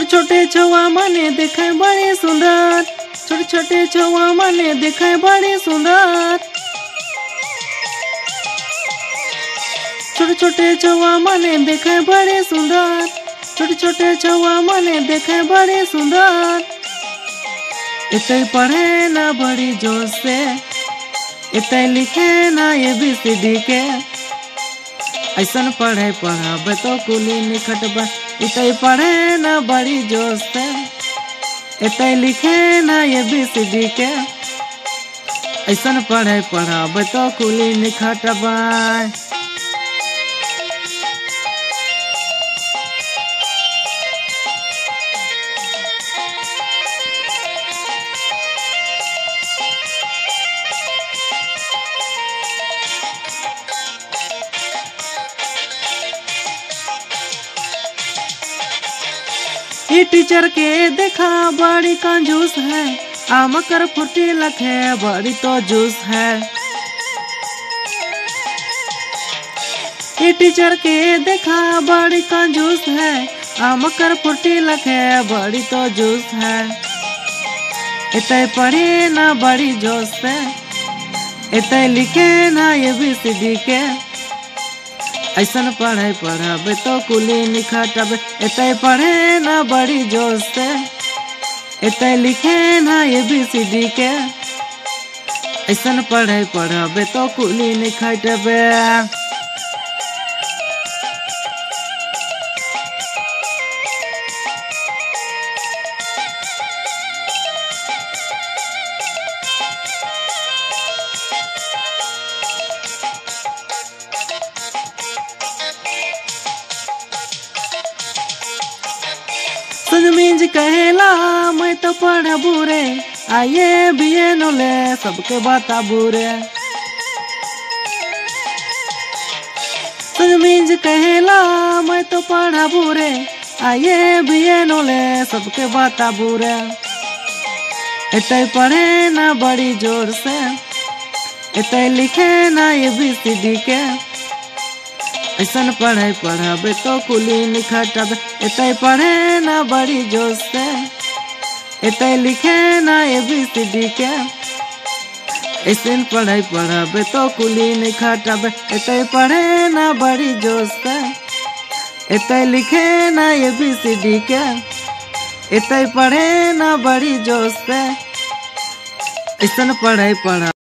छोटे छोटे छुआ मने देखे बड़े सुंदर, छोटे छोटे छुआ मने देखे बड़े सुंदर, छोटे छोटे छुआ मने देखे बड़े सुंदर, छोटे छोटे छुआ मने देखे बड़े सुंदर। इतने पढ़े ना बड़ी जोश से, इतने लिखे ना ABCD के, ऐसन पढ़े पढ़ाबे तो कुली निखटबे। इतने पढ़े ना बड़ी जोश से, इतने लिखे ना ABCD के, ऐसन पढ़े पढ़ाबे तो कुली निखटबे। ये टीचर के देखा बड़ी कंजूस है, आम कर फुटी लखे बड़ी तो जूस है। ये टीचर के देखा बड़ी कंजूस है, आम कर फुटी लखे बड़ी तो जूस है। इतने पढ़े ना बड़ी जोश से, इतने लिखे ना ABCD के, ऐसन पढ़े पढ़ाबे तो कुली निखटबे। इतने पढ़े ना बड़ी जोश से, इतने लिखे ना ABCD के, ऐसन पढ़े पढ़ाबे तो कुली निखटबे। सजमीज कहेला मैं तो पढ़ा बुरे, आइए BA नोले सबके बता बुरे। सजमीज कहेला मैं तो पढ़ा बुरे, आइए BA नोले सबके बता बुरे। इतने पढ़े ना बड़ी जोर से, इतने लिखे ना ABCD के, ऐसन पढ़े पढ़ाबे तो कुली निखटबे। इतने पढ़े ना बड़ी जोश से, इतने लिखे ना ABCD के, ऐसन पढ़े पढ़ाबे तो कुली निखटबे। इतने पढ़े ना बड़ी जोश से, इतने लिखे ना ABCD के, इतने पढ़े ना बड़ी जोश से, ऐसन पढ़े पढ़ा